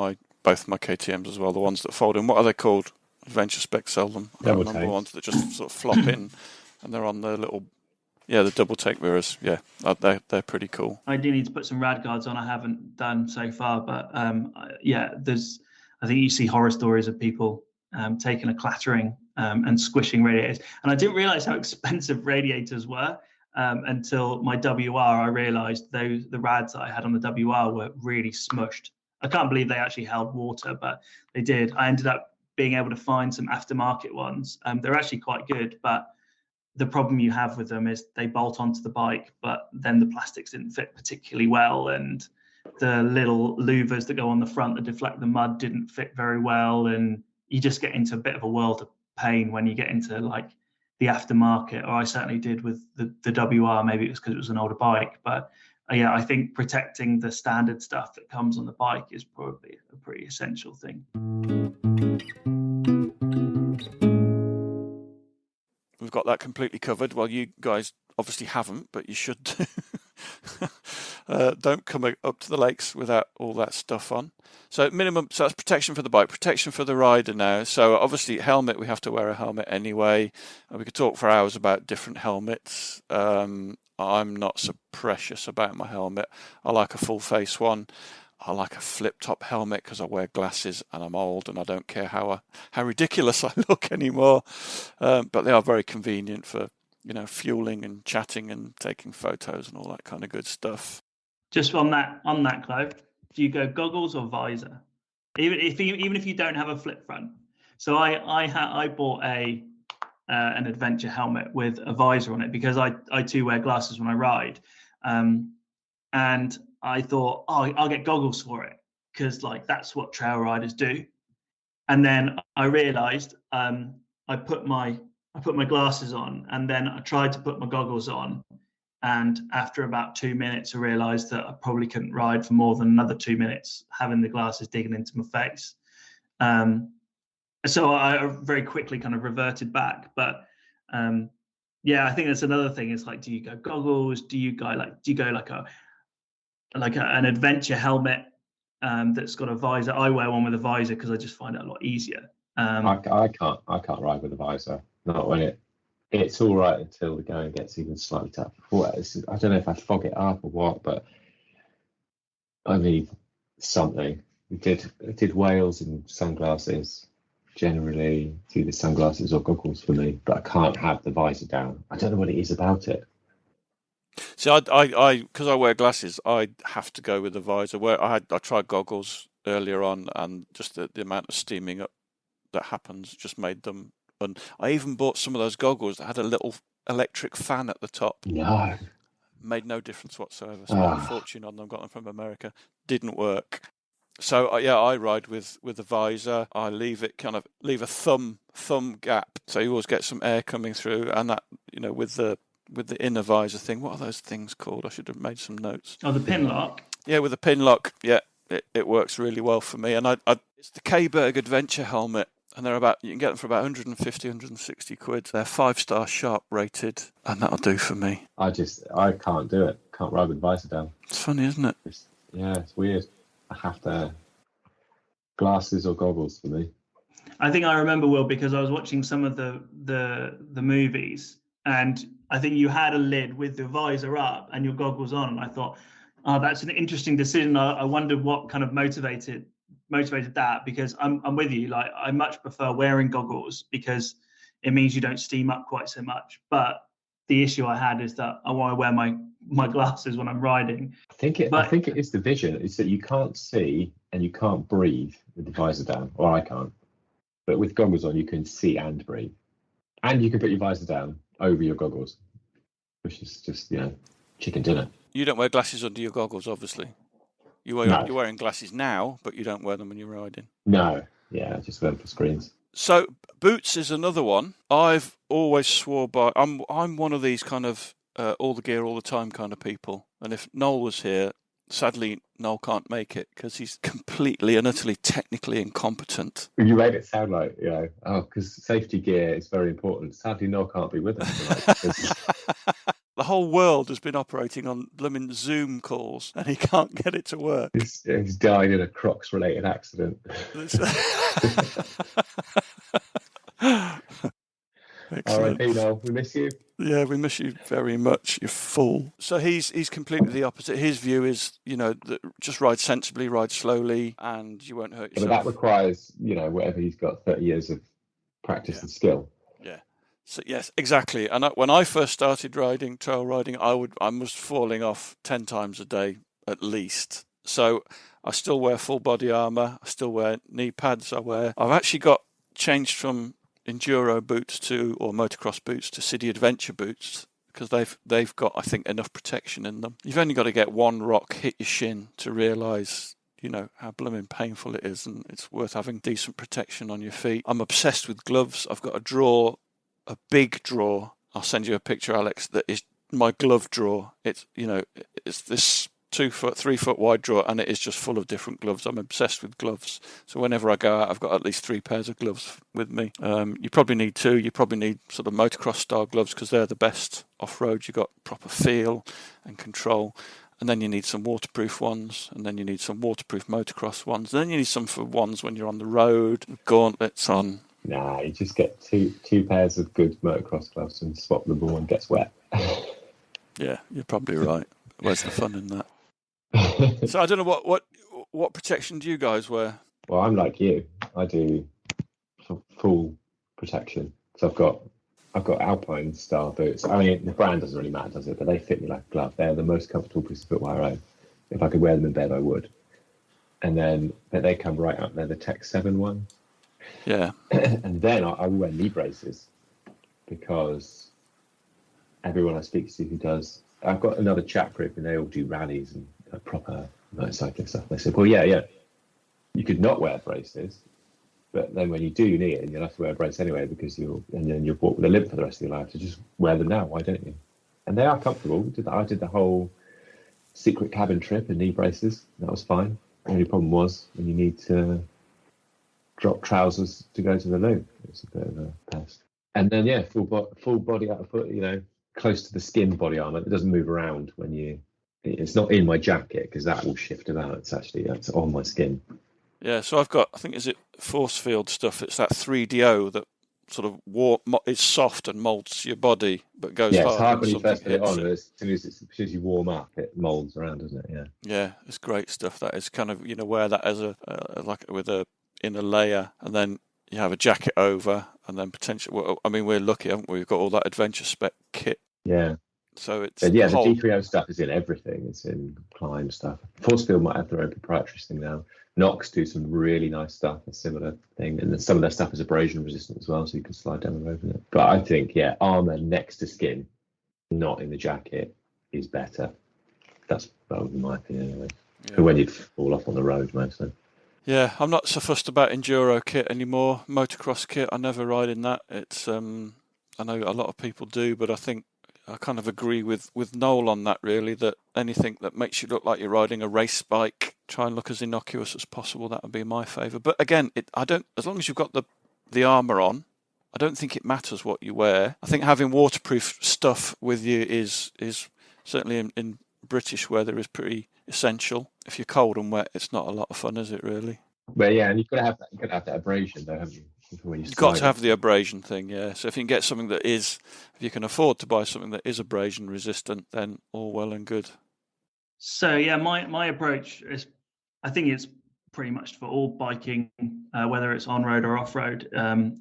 both my KTMs as well, the ones that fold in. What are they called? Adventure Spec sell them. I don't remember, ones that just sort of flop in, and they're on the little, the double take mirrors. Yeah, they're pretty cool. I do need to put some rad guards on. I haven't done so far, but I think you see horror stories of people taking a clattering and squishing radiators. And I didn't realize how expensive radiators were until my WR. I realized the rads that I had on the WR were really smushed. I can't believe they actually held water, but they did. I ended up being able to find some aftermarket ones. They're actually quite good, but the problem you have with them is they bolt onto the bike, but then the plastics didn't fit particularly well, and the little louvers that go on the front that deflect the mud didn't fit very well, and you just get into a bit of a world of pain when you get into like the aftermarket, or I certainly did with the WR. Maybe it was because it was an older bike, but I think protecting the standard stuff that comes on the bike is probably a pretty essential thing. We've got that completely covered. Well, you guys obviously haven't, but you should do. Don't come up to the lakes without all that stuff on. So that's protection for the bike, protection for the rider now. So obviously helmet, we have to wear a helmet anyway. We could talk for hours about different helmets. I'm not so precious about my helmet. I like a full face one. I like a flip-top helmet because I wear glasses and I'm old and I don't care how ridiculous I look anymore. But they are very convenient for, fueling and chatting and taking photos and all that kind of good stuff. Just on that, Clive, do you go goggles or visor? Even if you don't have a flip front. So I bought an adventure helmet with a visor on it because I too wear glasses when I ride, and I thought, I'll get goggles for it because like that's what trail riders do. And then I realized I put my glasses on, and then I tried to put my goggles on, and after about 2 minutes I realized that I probably couldn't ride for more than another 2 minutes having the glasses digging into my face. So I very quickly kind of reverted back. But I think that's another thing. It's like, do you go goggles? Do you go like an adventure helmet that's got a visor? I wear one with a visor because I just find it a lot easier. I can't ride with a visor. Not when it's all right until the going gets even slightly tough. I don't know if I fog it up or what, but I need something. I did Wales in sunglasses. Generally, it's either sunglasses or goggles for me, but I can't have the visor down. I don't know what it is about it. See, I because I wear glasses, I have to go with the visor. Where I tried goggles earlier on, and just the amount of steaming up that happens just made them. And I even bought some of those goggles that had a little electric fan at the top. No, made no difference whatsoever. Spent a fortune on them. Got them from America. Didn't work. So I ride with a visor. I leave a thumb gap, so you always get some air coming through, and that with the inner visor thing. What are those things called? I should have made some notes. Oh, the pin lock. Yeah, with the pin lock. Yeah, it works really well for me. And it's the K-Berg Adventure helmet, and you can get them for about 150, 160 quid. They're 5-star sharp rated, and that'll do for me. I can't do it. Can't ride with the visor down. It's funny, isn't it? It's weird. I have to glasses or goggles for me. I think I remember, Will, because I was watching some of the movies, and I think you had a lid with the visor up and your goggles on, and I thought, that's an interesting decision. I wondered what kind of motivated that, because I'm with you. Like, I much prefer wearing goggles because it means you don't steam up quite so much. But the issue I had is that I want to wear my glasses when I'm riding. I think it is the vision. It's that you can't see and you can't breathe with the visor down, or I can't. But with goggles on, you can see and breathe, and you can put your visor down over your goggles. which is just, chicken dinner. You don't wear glasses under your goggles, obviously. You're wearing glasses now, but you don't wear them when you're riding. No, yeah, I just wear them for screens. So boots is another one. I've always swore by. I'm one of these kind of all the gear all the time kind of people. And if Noel was here, sadly Noel can't make it because he's completely and utterly technically incompetent. You made it sound like, because safety gear is very important. Sadly, Noel can't be with us tonight. The whole world has been operating on blooming Zoom calls and he can't get it to work. He's died in a Crocs-related accident. All right, Noel, we miss you. Yeah, we miss you very much. You're full. So he's completely the opposite. His view is, just ride sensibly, ride slowly, and you won't hurt yourself. But that requires, whatever he's got, 30 years of practice and skill. Yeah. So yes, exactly. And when I first started trail riding, I was falling off 10 times a day at least. So I still wear full body armor. I still wear knee pads. I've actually got changed from enduro boots or motocross boots to city adventure boots because they've got, I think, enough protection in them. You've only got to get one rock hit your shin to realise, how blooming painful it is, and it's worth having decent protection on your feet. I'm obsessed with gloves. I've got a big drawer. I'll send you a picture, Alex, that is my glove drawer. It's this 2 foot, 3 foot wide drawer, and it is just full of different gloves. I'm obsessed with gloves. So whenever I go out, I've got at least 3 pairs of gloves with me. You probably need 2. You probably need sort of motocross style gloves because they're the best off-road. You've got proper feel and control. And then you need some waterproof ones, and then you need some waterproof motocross ones. And then you need some for ones when you're on the road, with gauntlets on. Nah, you just get two pairs of good motocross gloves and swap them when one gets wet. Yeah, you're probably right. Where's the fun in that? So I don't know what protection do you guys wear? Well, I'm like you. I do full protection. So I've got Alpine style boots. I mean, the brand doesn't really matter, does it? But they fit me like a glove. They're the most comfortable piece of footwear I own. If I could wear them in bed, I would. And then they come right up there, the Tech 7 one. Yeah. And then I will wear knee braces because everyone I speak to who does, I've got another chat group and they all do rallies and proper motorcycling stuff. They said, well, yeah, you could not wear braces, but then when you do need it, you'll have to wear a brace anyway because you'll walk with a limp for the rest of your life. So just wear them now. Why don't you? And they are comfortable. I did the whole secret cabin trip in knee braces. That was fine. The only problem was when you need to drop trousers to go to the loo. It's a bit of a pest. And then full body out of foot, close to the skin body armor that doesn't move around it's not in my jacket because that will shift about. It's on my skin. Yeah, so I've got, I think, is it force field stuff? It's that 3DO that sort of is soft and molds your body, but goes hard. Yeah, it's hard when you first put it on. As soon as you warm up, it molds around, doesn't it? Yeah. Yeah, it's great stuff. That is kind of, wear that as with a inner layer, and then you have a jacket over, and then potentially. Well, I mean, we're lucky, haven't we? We've got all that adventure spec kit. Yeah. So it's the D3O stuff is in everything. It's in climb stuff. Forcefield might have their own proprietary thing now. Nox do some really nice stuff, a similar thing, and then some of their stuff is abrasion resistant as well, so you can slide down the road with it. But I think, armor next to skin, not in the jacket, is better. That's my opinion anyway. Yeah. When you fall off on the road mostly. Yeah, I'm not so fussed about enduro kit anymore. Motocross kit, I never ride in that. It's I know a lot of people do, but I think I kind of agree with Noel on that, really, that anything that makes you look like you're riding a race bike, try and look as innocuous as possible. That would be my favour. But again, as long as you've got the armour on, I don't think it matters what you wear. I think having waterproof stuff with you is certainly in British weather is pretty essential. If you're cold and wet, it's not a lot of fun, is it, really? Well, yeah, and you've got to have that abrasion, though, haven't you? You've got to have the abrasion thing, yeah. So if you can get something if you can afford to buy something that is abrasion resistant, then all well and good. So yeah, my approach is, I think it's pretty much for all biking, whether it's on road or off road,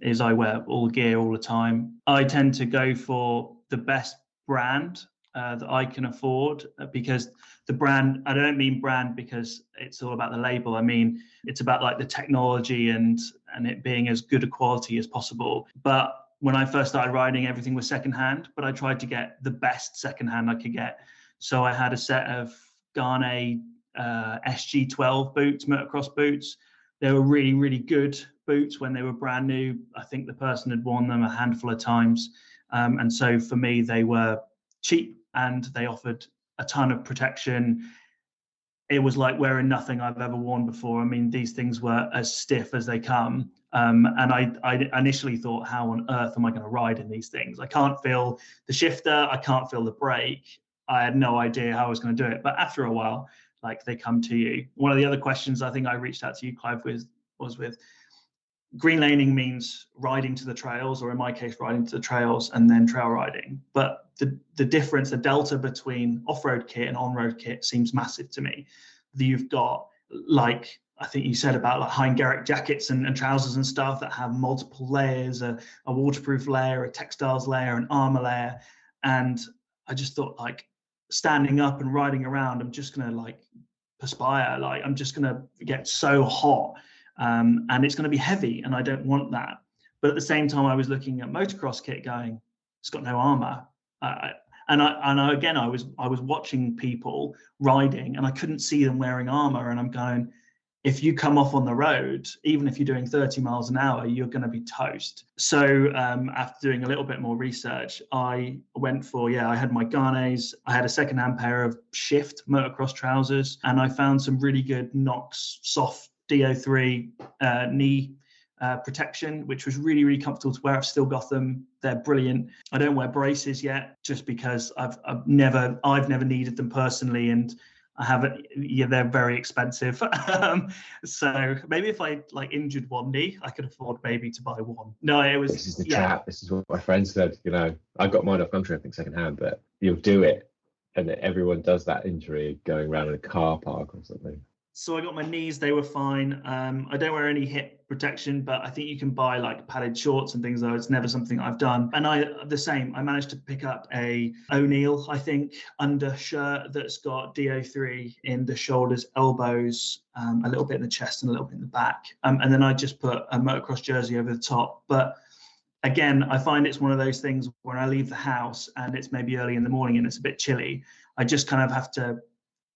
is I wear all gear all the time. I tend to go for the best brand that I can afford, because the brand, I don't mean brand because it's all about the label. I mean, it's about like the technology and it being as good a quality as possible. But when I first started riding, everything was secondhand, but I tried to get the best secondhand I could get. So I had a set of Garnet SG12 boots, motocross boots. They were really, really good boots when they were brand new. I think the person had worn them a handful of times. And so for me, they were cheap and they offered a ton of protection. It was like wearing nothing I've ever worn before. I mean, these things were as stiff as they come. And I initially thought, how on earth am I going to ride in these things? I can't feel the shifter. I can't feel the brake. I had no idea how I was going to do it. But after a while, like, they come to you. One of the other questions I think I reached out to you, Clive, was with green laning means riding to the trails, or in my case, riding to the trails and then trail riding. But the difference, the delta between off-road kit and on-road kit seems massive to me. You've got, like, I think you said about like Heingerich jackets and trousers and stuff that have multiple layers, a waterproof layer, a textiles layer, an armor layer. And I just thought, like, standing up and riding around, I'm just going to like perspire. Like, I'm just going to get so hot. And it's going to be heavy, and I don't want that. But at the same time, I was looking at motocross kit, going, it's got no armor. Again, I was watching people riding, and I couldn't see them wearing armor. And I'm going, if you come off on the road, even if you're doing 30 miles an hour, you're going to be toast. So after doing a little bit more research, I went for, I had my Garnets, I had a secondhand pair of Shift motocross trousers, and I found some really good Knox soft DO3 knee protection, which was really, really comfortable to wear. I've still got them. They're brilliant. I don't wear braces yet, just because I've never needed them personally, and I haven't. Yeah, they're very expensive. So maybe if I like injured one knee, I could afford maybe to buy one. No, it was. This is the trap. This is what my friend said. You know, I got mine off country, I think, secondhand, but you'll do it, and everyone does that injury going around in a car park or something. So I got my knees, they were fine. I don't wear any hip protection, but I think you can buy like padded shorts and things, though. It's never something I've done. And I managed to pick up a O'Neill, I think, undershirt that's got DO3 in the shoulders, elbows, a little bit in the chest and a little bit in the back. And then I just put a motocross jersey over the top. But again, I find it's one of those things when I leave the house and it's maybe early in the morning and it's a bit chilly, I just kind of have to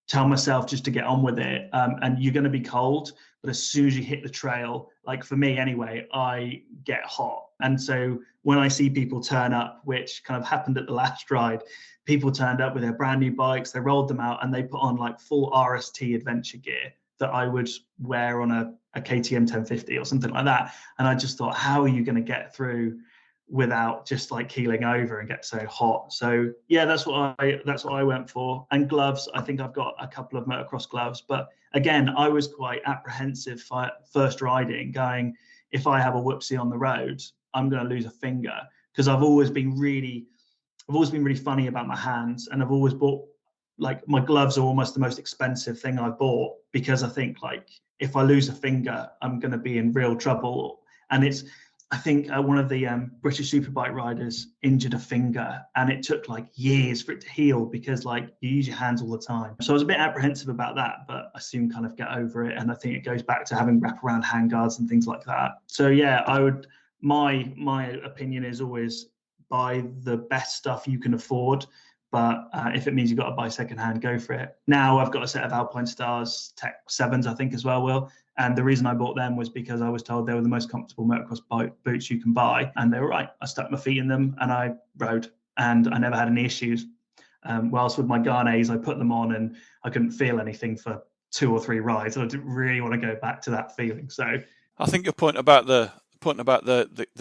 tell myself just to get on with it. And you're going to be cold, but as soon as you hit the trail, like for me anyway, I get hot. And so when I see people turn up, which kind of happened at the last ride, people turned up with their brand new bikes, they rolled them out and they put on like full RST adventure gear that I would wear on a KTM 1050 or something like that. And I just thought, how are you going to get through without just like keeling over and get so hot? So yeah, that's what I went for. And gloves, I think I've got a couple of motocross gloves, but again, I was quite apprehensive first riding, going, if I have a whoopsie on the road, I'm going to lose a finger, because I've always been really funny about my hands, and I've always bought, like, my gloves are almost the most expensive thing I've bought, because I think, like, if I lose a finger, I'm going to be in real trouble. And I think one of the British Superbike riders injured a finger, and it took like years for it to heal, because like you use your hands all the time. So I was a bit apprehensive about that, but I soon kind of get over it. And I think it goes back to having wraparound handguards and things like that. So yeah, my opinion is always buy the best stuff you can afford. But if it means you've got to buy secondhand, go for it. Now I've got a set of Alpine Stars Tech 7s, I think, as well, Will. And the reason I bought them was because I was told they were the most comfortable motocross boots you can buy. And they were right. I stuck my feet in them and I rode, and I never had any issues. Whilst with my Garnets, I put them on and I couldn't feel anything for 2 or 3 rides. I didn't really want to go back to that feeling. So I think your point about the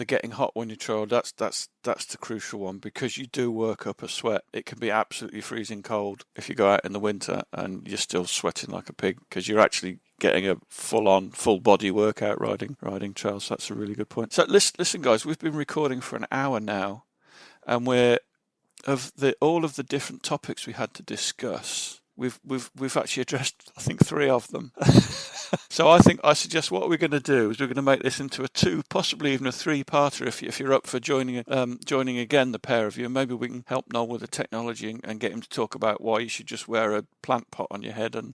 getting hot when you trail, that's the crucial one, because you do work up a sweat. It can be absolutely freezing cold if you go out in the winter and you're still sweating like a pig, because you're actually getting a full body workout riding trails. So that's a really good point. So listen guys, we've been recording for an hour now, and all of the different topics we had to discuss, we've actually addressed, I think, 3 of them. So I suggest what we're going to do is we're going to make this into a 2, possibly even a 3-parter if you're up for joining again, the pair of you. Maybe we can help Noel with the technology and get him to talk about why you should just wear a plant pot on your head and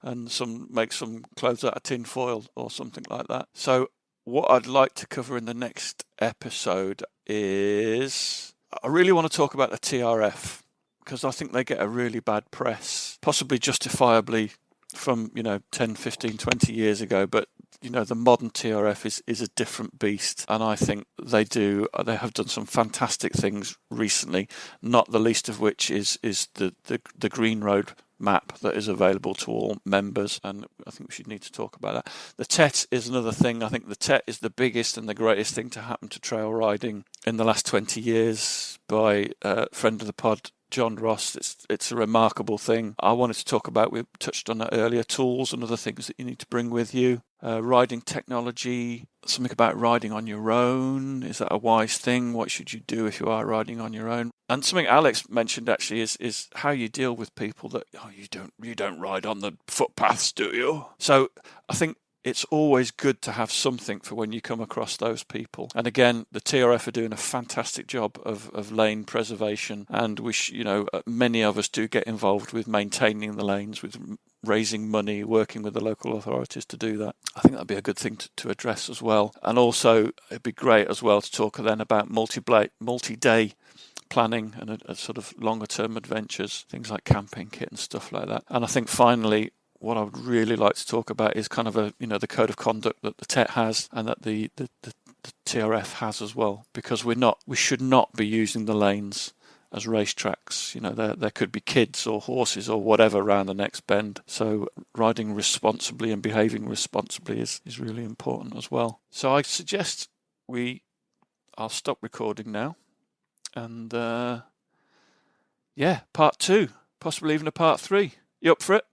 make some clothes out of tin foil or something like that. So what I'd like to cover in the next episode is I really want to talk about the TRF, because I think they get a really bad press, possibly justifiably from 10, 15, 20 years ago, but the modern TRF is a different beast, and I think they have done some fantastic things recently, not the least of which is the Green Road map that is available to all members, and I think we should need to talk about that. The TET is another thing. I think the TET is the biggest and the greatest thing to happen to trail riding in the last 20 years by a friend of the pod, John Ross. It's a remarkable thing. I wanted to talk about, we touched on that earlier, tools and other things that you need to bring with you. Riding technology, something about riding on your own. Is that a wise thing? What should you do if you are riding on your own? And something Alex mentioned actually is how you deal with people that you don't ride on the footpaths, do you? So I think it's always good to have something for when you come across those people. And again, the TRF are doing a fantastic job of lane preservation, and many of us do get involved with maintaining the lanes, with raising money, working with the local authorities to do that. I think that'd be a good thing to address as well. And also, it'd be great as well to talk then about multi-day planning and a sort of longer term adventures, things like camping kit and stuff like that. And I think finally, what I would really like to talk about is kind of the code of conduct that the TET has and that the TRF has as well, because we should not be using the lanes as racetracks. There could be kids or horses or whatever around the next bend. So riding responsibly and behaving responsibly is really important as well. So I suggest I'll stop recording now, and part 2, possibly even a part 3. You up for it?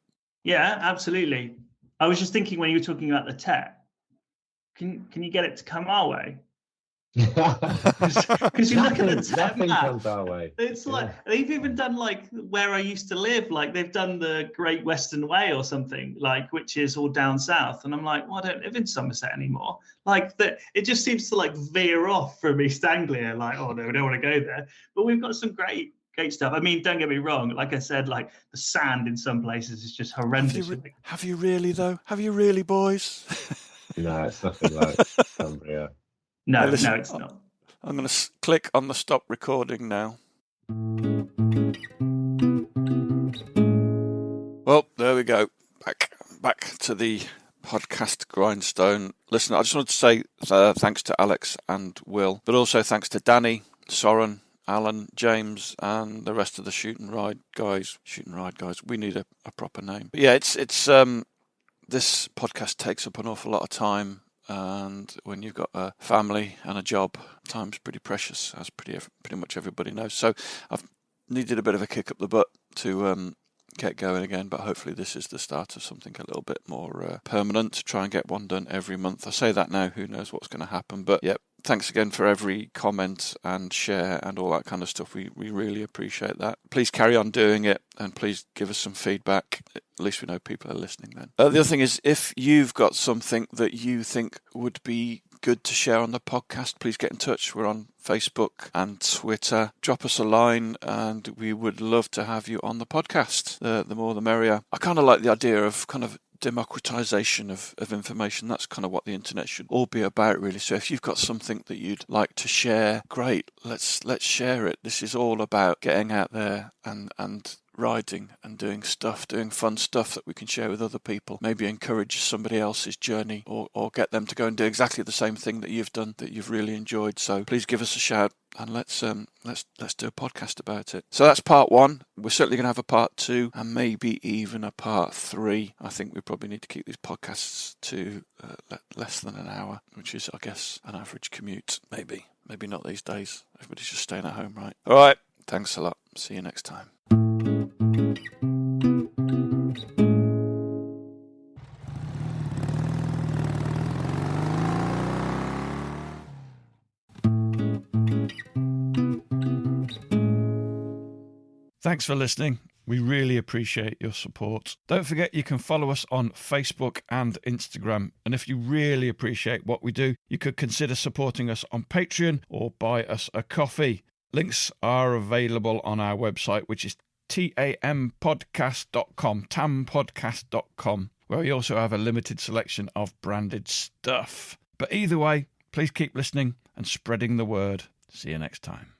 Yeah, absolutely. I was just thinking when you were talking about the TET, can you get it to come our way? Because you look at the TET map, comes our way. It's like they've even done like where I used to live, like they've done the Great Western Way or something, like which is all down south. And I'm like, well, I don't live in Somerset anymore. Like it just seems to like veer off from East Anglia. Like, oh no, we don't want to go there. But we've got some great stuff. I mean, don't get me wrong. Like I said, like the sand in some places is just horrendous. Have you really though? Have you really, boys? No, it's nothing like Cumbria. No, listen, no, it's not. I'm going to click on the stop recording now. Well, there we go. Back to the podcast grindstone. Listen, I just wanted to say thanks to Alex and Will, but also thanks to Danny, Soren, Alan, James, and the rest of the Shoot and Ride guys. We need a proper name. But yeah, it's this podcast takes up an awful lot of time. And when you've got a family and a job, time's pretty precious, as pretty much everybody knows. So I've needed a bit of a kick up the butt to get going again, but hopefully this is the start of something a little bit more permanent, to try and get one done every month. I say that now, who knows what's going to happen, but yeah, thanks again for every comment and share and all that kind of stuff. We really appreciate that. Please carry on doing it, and please give us some feedback. At least we know people are listening then. The other thing is, if you've got something that you think would be good to share on the podcast, please get in touch. We're on Facebook and Twitter. Drop us a line and we would love to have you on the podcast. The more the merrier. I kind of like the idea of kind of democratization of information. That's kind of what the internet should all be about, really. So if you've got something that you'd like to share, great, let's share it. This is all about getting out there and riding and doing fun stuff that we can share with other people. Maybe encourage somebody else's journey, or get them to go and do exactly the same thing that you've done that you've really enjoyed. So please give us a shout, and let's do a podcast about it. So that's part 1. We're certainly going to have a part 2 and maybe even a part 3. I think we probably need to keep these podcasts to less than an hour, which is, I guess, an average commute. Maybe not these days. Everybody's just staying at home, right? All right. Thanks a lot. See you next time. Thanks for listening. We really appreciate your support. Don't forget you can follow us on Facebook and Instagram. And if you really appreciate what we do, you could consider supporting us on Patreon or buy us a coffee. Links are available on our website, which is tampodcast.com, tampodcast.com, where we also have a limited selection of branded stuff. But either way, please keep listening and spreading the word. See you next time.